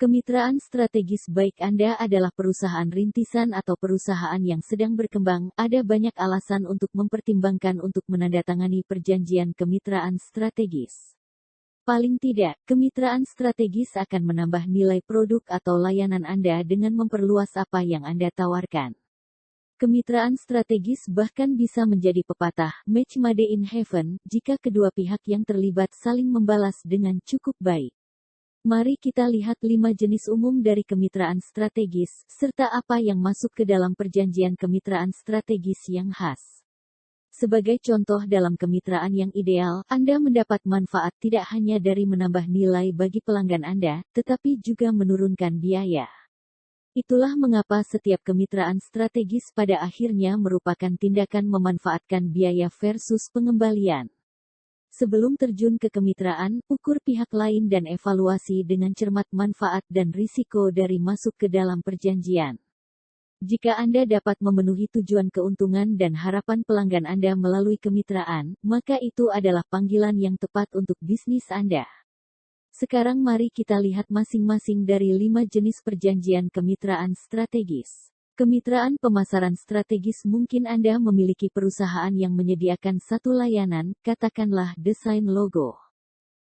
Kemitraan strategis baik Anda adalah perusahaan rintisan atau perusahaan yang sedang berkembang, ada banyak alasan untuk mempertimbangkan untuk menandatangani perjanjian kemitraan strategis. Paling tidak, kemitraan strategis akan menambah nilai produk atau layanan Anda dengan memperluas apa yang Anda tawarkan. Kemitraan strategis bahkan bisa menjadi pepatah, match made in heaven, jika kedua pihak yang terlibat saling membalas dengan cukup baik. Mari kita lihat 5 jenis umum dari kemitraan strategis, serta apa yang masuk ke dalam perjanjian kemitraan strategis yang khas. Sebagai contoh dalam kemitraan yang ideal, Anda mendapat manfaat tidak hanya dari menambah nilai bagi pelanggan Anda, tetapi juga menurunkan biaya. Itulah mengapa setiap kemitraan strategis pada akhirnya merupakan tindakan memanfaatkan biaya versus pengembalian. Sebelum terjun ke kemitraan, ukur pihak lain dan evaluasi dengan cermat manfaat dan risiko dari masuk ke dalam perjanjian. Jika Anda dapat memenuhi tujuan keuntungan dan harapan pelanggan Anda melalui kemitraan, maka itu adalah panggilan yang tepat untuk bisnis Anda. Sekarang mari kita lihat masing-masing dari 5 jenis perjanjian kemitraan strategis. Kemitraan pemasaran strategis. Mungkin Anda memiliki perusahaan yang menyediakan satu layanan, katakanlah desain logo.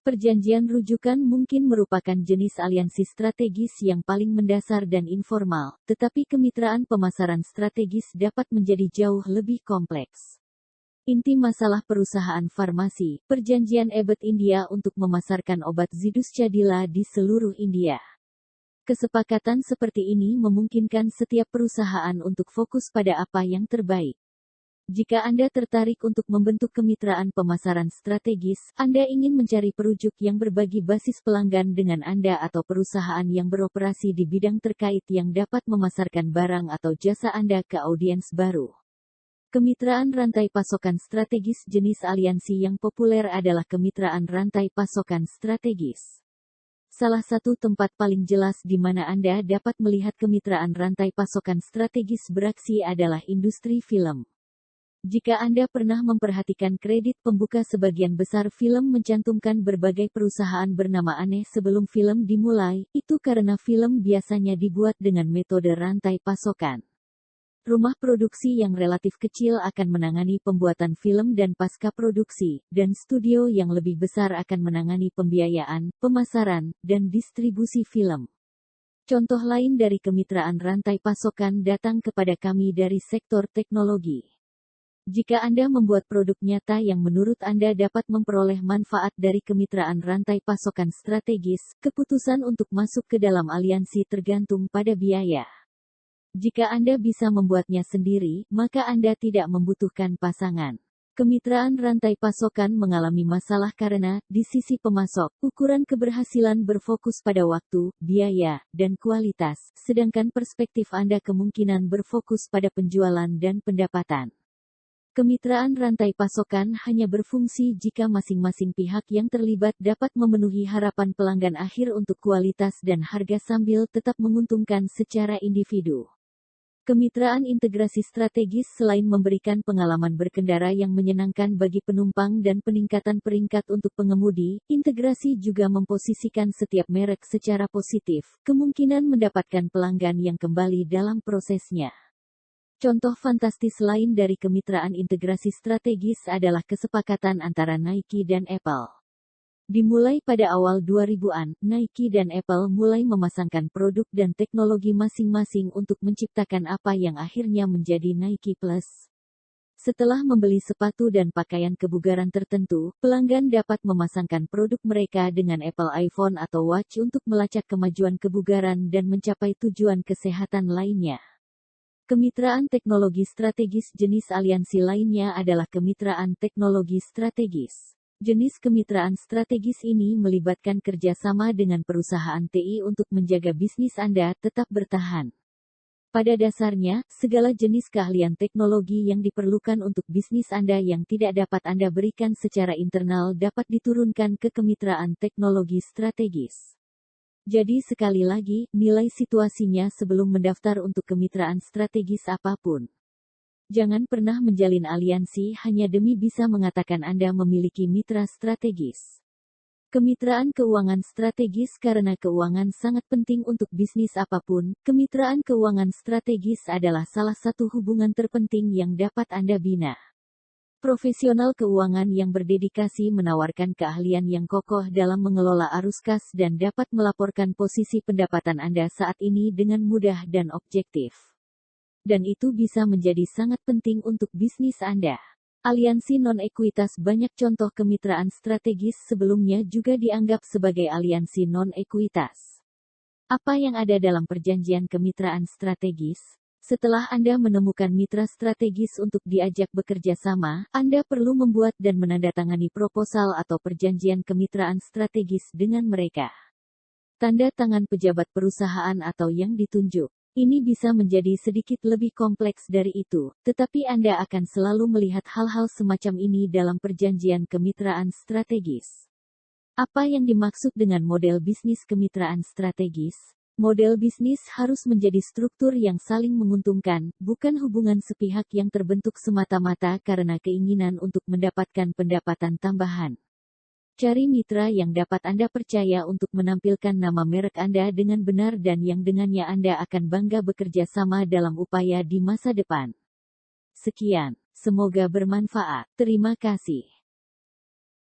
Perjanjian rujukan mungkin merupakan jenis aliansi strategis yang paling mendasar dan informal, tetapi kemitraan pemasaran strategis dapat menjadi jauh lebih kompleks. Inti masalah perusahaan farmasi, perjanjian Abbott India untuk memasarkan obat Zydus Cadila di seluruh India. Kesepakatan seperti ini memungkinkan setiap perusahaan untuk fokus pada apa yang terbaik. Jika Anda tertarik untuk membentuk kemitraan pemasaran strategis, Anda ingin mencari perujuk yang berbagi basis pelanggan dengan Anda atau perusahaan yang beroperasi di bidang terkait yang dapat memasarkan barang atau jasa Anda ke audiens baru. Kemitraan rantai pasokan strategis. Jenis aliansi yang populer adalah kemitraan rantai pasokan strategis. Salah satu tempat paling jelas di mana Anda dapat melihat kemitraan rantai pasokan strategis beraksi adalah industri film. Jika Anda pernah memperhatikan kredit pembuka, sebagian besar film mencantumkan berbagai perusahaan bernama aneh sebelum film dimulai, itu karena film biasanya dibuat dengan metode rantai pasokan. Rumah produksi yang relatif kecil akan menangani pembuatan film dan pasca produksi, dan studio yang lebih besar akan menangani pembiayaan, pemasaran, dan distribusi film. Contoh lain dari kemitraan rantai pasokan datang kepada kami dari sektor teknologi. Jika Anda membuat produk nyata yang menurut Anda dapat memperoleh manfaat dari kemitraan rantai pasokan strategis, keputusan untuk masuk ke dalam aliansi tergantung pada biaya. Jika Anda bisa membuatnya sendiri, maka Anda tidak membutuhkan pasangan. Kemitraan rantai pasokan mengalami masalah karena, di sisi pemasok, ukuran keberhasilan berfokus pada waktu, biaya, dan kualitas, sedangkan perspektif Anda kemungkinan berfokus pada penjualan dan pendapatan. Kemitraan rantai pasokan hanya berfungsi jika masing-masing pihak yang terlibat dapat memenuhi harapan pelanggan akhir untuk kualitas dan harga sambil tetap menguntungkan secara individu. Kemitraan integrasi strategis. Selain memberikan pengalaman berkendara yang menyenangkan bagi penumpang dan peningkatan peringkat untuk pengemudi, integrasi juga memposisikan setiap merek secara positif, kemungkinan mendapatkan pelanggan yang kembali dalam prosesnya. Contoh fantastis lain dari kemitraan integrasi strategis adalah kesepakatan antara Nike dan Apple. Dimulai pada awal 2000-an, Nike dan Apple mulai memasangkan produk dan teknologi masing-masing untuk menciptakan apa yang akhirnya menjadi Nike Plus. Setelah membeli sepatu dan pakaian kebugaran tertentu, pelanggan dapat memasangkan produk mereka dengan Apple iPhone atau Watch untuk melacak kemajuan kebugaran dan mencapai tujuan kesehatan lainnya. Kemitraan teknologi strategis. Jenis aliansi lainnya adalah kemitraan teknologi strategis. Jenis kemitraan strategis ini melibatkan kerjasama dengan perusahaan TI untuk menjaga bisnis Anda tetap bertahan. Pada dasarnya, segala jenis keahlian teknologi yang diperlukan untuk bisnis Anda yang tidak dapat Anda berikan secara internal dapat diturunkan ke kemitraan teknologi strategis. Jadi sekali lagi, nilai situasinya sebelum mendaftar untuk kemitraan strategis apapun. Jangan pernah menjalin aliansi hanya demi bisa mengatakan Anda memiliki mitra strategis. Kemitraan keuangan strategis. Karena keuangan sangat penting untuk bisnis apapun, kemitraan keuangan strategis adalah salah satu hubungan terpenting yang dapat Anda bina. Profesional keuangan yang berdedikasi menawarkan keahlian yang kokoh dalam mengelola arus kas dan dapat melaporkan posisi pendapatan Anda saat ini dengan mudah dan objektif. Dan itu bisa menjadi sangat penting untuk bisnis Anda. Aliansi non-ekuitas. Banyak contoh kemitraan strategis sebelumnya juga dianggap sebagai aliansi non-ekuitas. Apa yang ada dalam perjanjian kemitraan strategis? Setelah Anda menemukan mitra strategis untuk diajak bekerja sama, Anda perlu membuat dan menandatangani proposal atau perjanjian kemitraan strategis dengan mereka. Tanda tangan pejabat perusahaan atau yang ditunjuk. Ini bisa menjadi sedikit lebih kompleks dari itu, tetapi Anda akan selalu melihat hal-hal semacam ini dalam perjanjian kemitraan strategis. Apa yang dimaksud dengan model bisnis kemitraan strategis? Model bisnis harus menjadi struktur yang saling menguntungkan, bukan hubungan sepihak yang terbentuk semata-mata karena keinginan untuk mendapatkan pendapatan tambahan. Cari mitra yang dapat Anda percaya untuk menampilkan nama merek Anda dengan benar dan yang dengannya Anda akan bangga bekerja sama dalam upaya di masa depan. Sekian, semoga bermanfaat. Terima kasih.